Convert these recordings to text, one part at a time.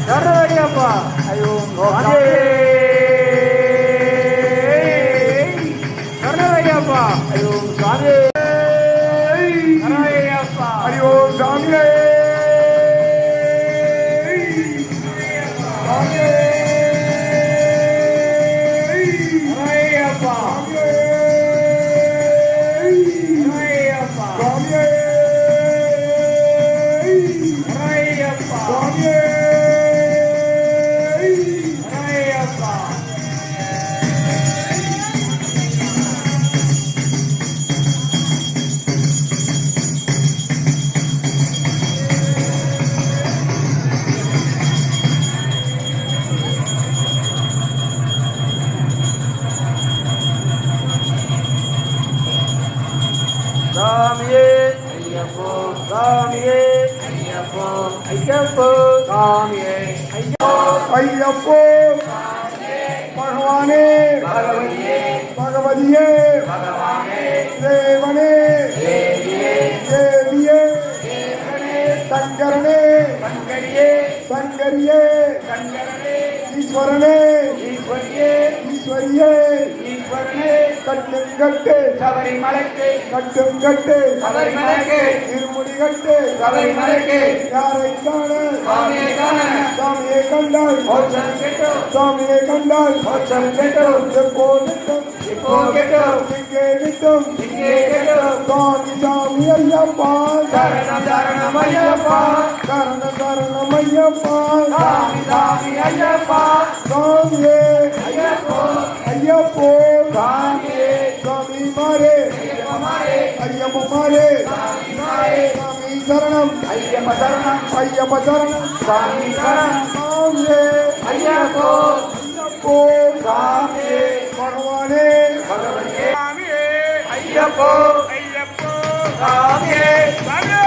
சரணடியப்பா ஐயோ சரணடியப்பா ஐயோ சாமி சரணடியப்பா ஐயோ சாமியே சாமியே ஐயப்போ சாமியே ஐயப்போ ஐயப்போ சாமியே ஐயப்போ ஐயப்போ பகவானே பகவதியே தேவனே தேவியே சங்கரனே சங்கரியே ஈஸ்வரனே ஈஸ்வரியே கட்டும் கட்டு சபரிமலைக்கு கட்டும் கட்டு சபரிமலைக்கு இருமுடி கட்டு சபரிமலைக்கு யாரை காண சாமியை காண சாமியை கண்டால் மோட்சம் கிட்டும் சாமியை கண்டால் மோட்சம் கிட்டும் எப்போ கிட்டும் இப்போ கிட்டும் இங்கே கிட்டும் இங்கே கிட்டும் சாமி சாமி ஐயப்பா சரணம் சரணம் ஐயப்பா சரணம் சரணம் ஐயப்பா சாமி சாமி ஐயப்பா சாமியே ஐயப்போ ஐயப்போ சாமியே சாமி மாரே ஐயப்ப மாரே சாமி சரணம் ஐயப்ப சரணம் ஐயப்ப சரணம் சாமி சரணம் சாமியே ஐயப்போ ஐயப்போ சாமியே பகவானே பகவதியே சாமியே ஐயப்போ ஐயப்போ சாமியே சாமியே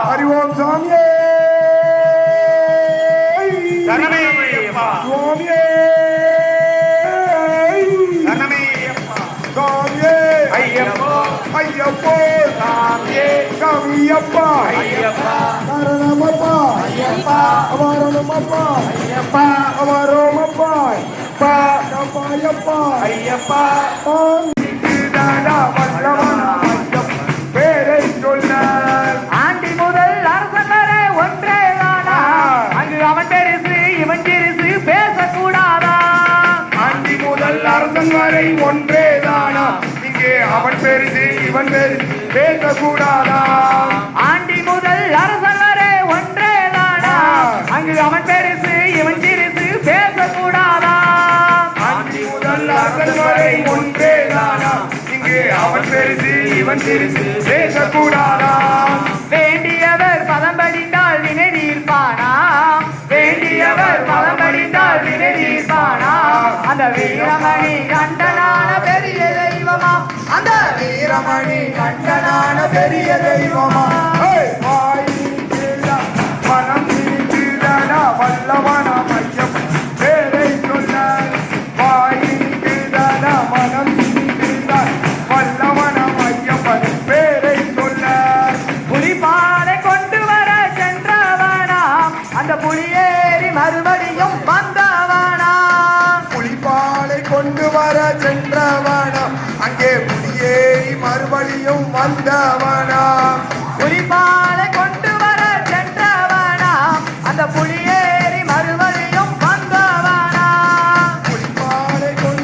हरि ओम स्वामी शरणमय्यप्पा स्वामी शरणमय्यप्पा स्वामी अय्यप्पा अय्यप्पा स्वामी स्वामीयप्पा अय्यप्पा शरणमप्पा अय्यप्पा अवरणमप्पा अय्यप्पा अवरोमप्पा अय्यप्पा अय्यप्पा अय्यप्पा दादा वल्लभना பேரை சொல்ல ஆண்டி முதல் அரசனரே ஒன்றே தானா அங்கு அவன் பெருசு இவன் சிறுசு பேசக்கூடாதா ஆண்டி முதல் அரசன் வரை ஒன்றே தானா இங்கே அவன் பெருசு இவன் பெருசு பேசக்கூடாதா ஆண்டி முதல் அரசன் வரை ஒன்றே தானா அங்கு அவன் பெருசு இவன் சிறுசு பேசக்கூடாதா ஆண்டி முதல் அரசன் வரை ஒன்றே தானா அவன் பெருசு இவன் சிறுசு பேசக்கூடாதா வேண்டியவர் பதம் படித்தால் வினை தீர்ப்பானா வேண்டியவர் பதம் படித்தால் வினை தீர்ப்பானா அந்த வீரமணி கண்டனான பெரிய தெய்வமா அந்த வீரமணி கண்டனான பெரிய தெய்வமா மனம் நீக்குதடா வல்லவனா மையம் பேரை சொல்ல வாய்க்குதடா மனம் வல்லவனம் ஐயப்பன் பேரை சொல்ல புலிபாலை கொண்டு வர சென்றவனா அந்த புலியேறி மறுபடியும் வந்தவனா புலிபாலை கொண்டு வர சென்றவனா அங்கே புலியேறி மறுபடியும் வந்தவனா புலிபாலை கொண்டு வர சென்றவனா அந்த புலியேறி மறுபடியும் வந்தவனா புலிபாலை கொண்டு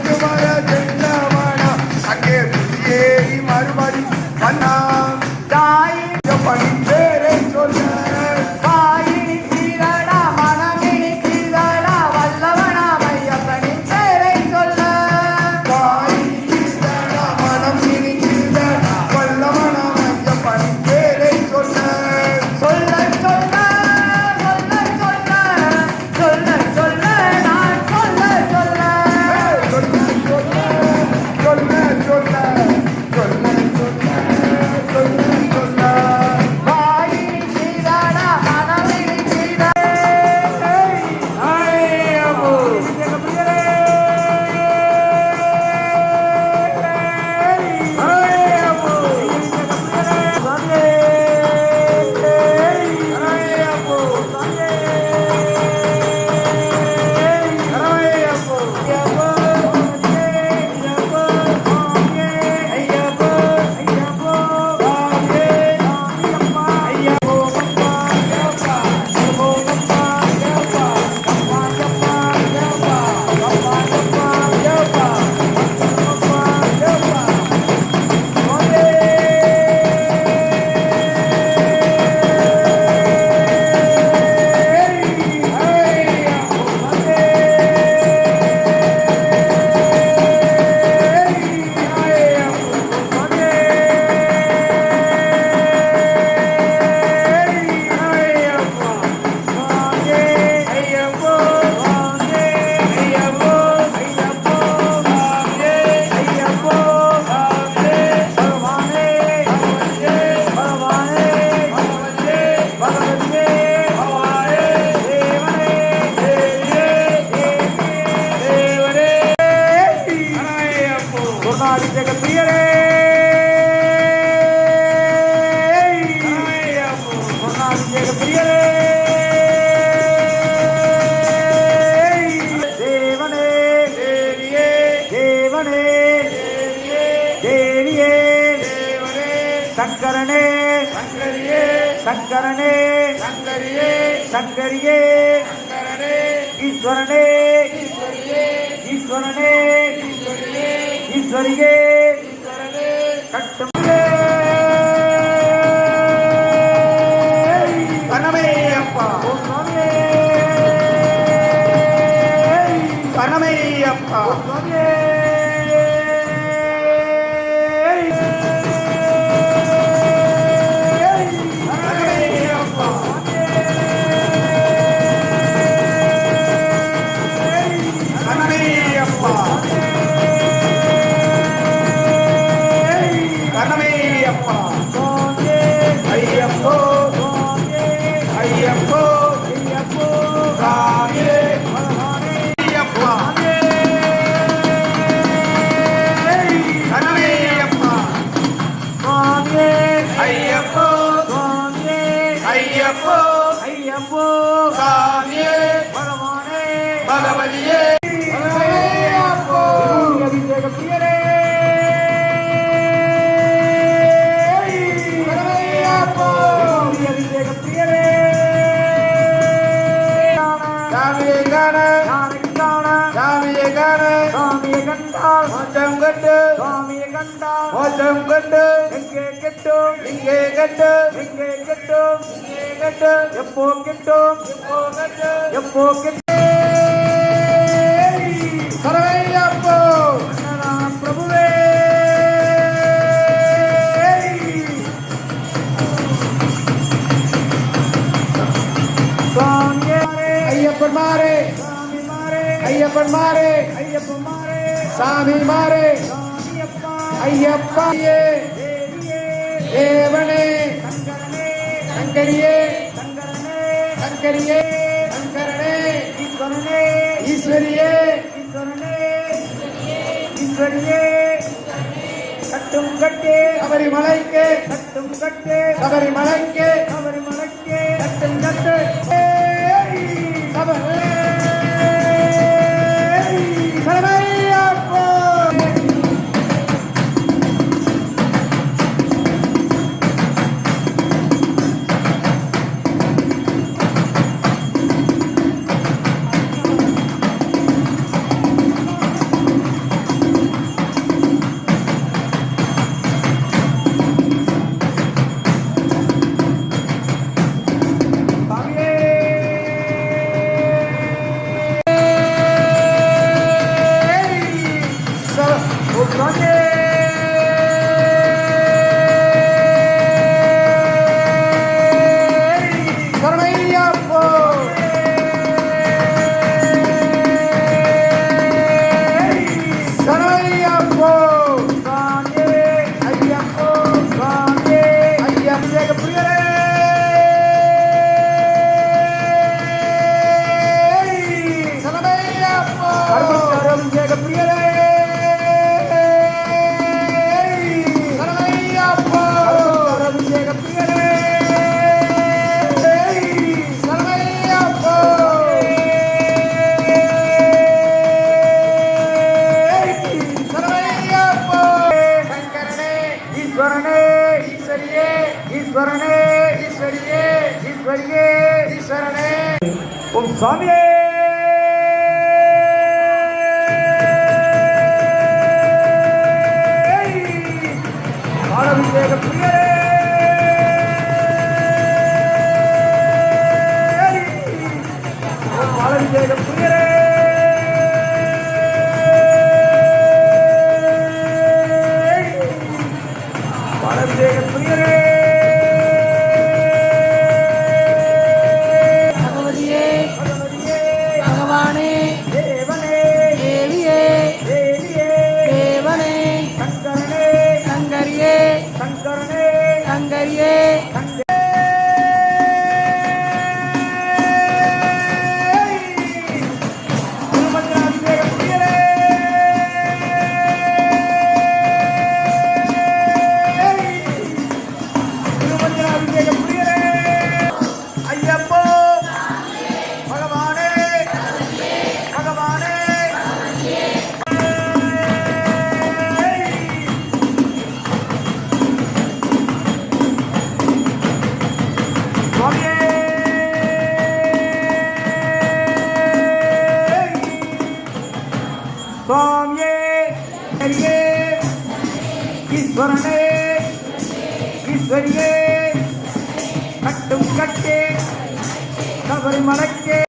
சொர்ணாபிஷேக பிரியரே சொர்ணாபிஷேக பிரியரே தேவனே தேவியே தேவனே தேவியே தேவனே சங்கரனே சங்கரியே சங்கரனே சங்கரியே சங்கரியே சங்கரனே ஈஸ்வரனே ஈஸ்வரியே ஈஸ்வரனே ஈஸ்வரியே ஈஸ்வரியே ஈஸ்வரனே கட்டம் கணமையப்பா கணமையப்பா ஐயப்போ ஐயப்போ ஐயப்போ சாமியே ஐயப்பா கணமையப்பா சாமியே ஐயப்போ சாமியே ஐயப்போ ஐயப்போ சாமியே பகவானே பகவதியே ஐயப்போ அபிஷேக பிரியரே மோசம் கண்டு எங்கே கெட்டும் இங்கே கெட்டு இங்கே கெட்டும் இங்கே கெட்டு எப்போ கெட்டும் எப்போ கெட்டு எப்போ கெட்டு சரவையப்போ பிரபுவே ஐயப்பன் மாறே ஐயப்பன் மாறே ஐயப்பன் மாறே சாமி மாறே ஐயப்பாயே தேவனே சங்கரியே சங்கரியே சங்கரனே ஈஸ்வரனே ஈஸ்வரியே ஈஸ்வரனே ஈஸ்வரியே கட்டும் கட்டே சபரிமலைக்கு கட்டும் கட்டே சபரிமலைக்கு சபரிமலைக்கு கட்டும் கட்டு சபரி ஓம் சாமியே பாலாபிஷேக பிரியரே பாலாபிஷேக பிரியரே பாலாபிஷேக பிரியரே பகவதியே சுவாமியே ஹரியே ஈஸ்வரனே ஈஸ்வரியே கட்டும் கட்டே சபரிமலைக்கே